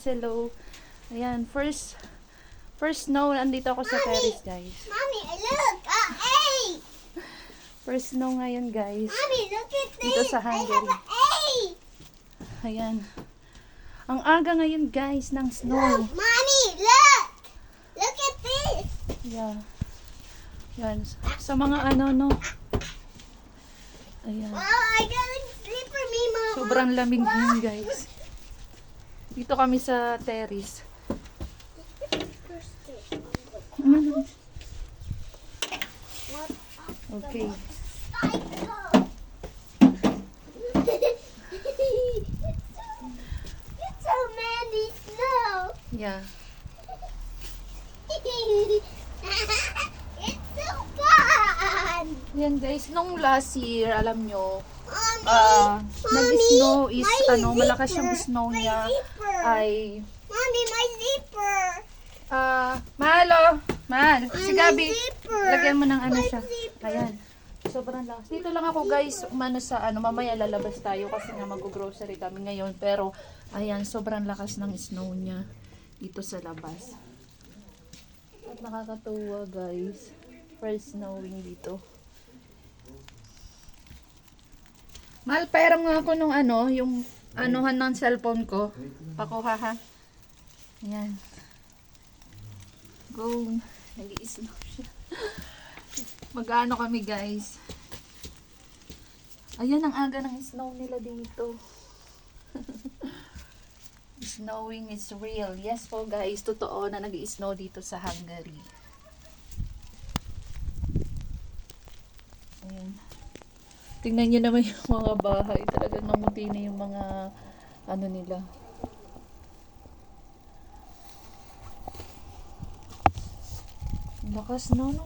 Hello. Ayan, first snow, andito ako sa terrace, guys. Mommy, look! A! First snow ngayon, guys. Mommy, look at this! Dito sa I have Hungary. an A! Ayan. Ang aga ngayon, guys, ng snow. Look, Mommy, look! Look at this! Yeah. Yan. Sa mga ano, no. Ayan. Oh, I got a slipper, me, Mama. Sobrang lamig ngayon, guys. Dito kami sa terrace. Okay. It's so many snow. Yeah. It's so fun. Yan, guys. Nung last year, alam nyo, Mommy, nag-snow is, my malakas yung zipper, snow my niya zipper. ay, Mommy, my zipper. Mahal, si Gabi, zipper. lagyan mo ng ano My siya. zipper. Ayan. Sobrang lakas. Dito lang ako, guys, umano sa mamaya lalabas tayo kasi nga mag-grocery kami ngayon. Pero, ayan, sobrang lakas ng snow niya dito sa labas. At nakakatuwa, guys. First snowing dito. Mahal, pairam nga ako nung yung anuhan ng cellphone ko. Pakuha, ha? Ayan. Go. Nag-i-snow siya. Mag-ano kami, guys. Ayan, ang aga ng snow nila dito. Snowing is real. Yes po, guys. Totoo na nag-i-snow dito sa Hungary. Ayan. Tingnan nyo naman yung mga bahay. Talagang namuti na yung mga ano nila. Lakas na, no?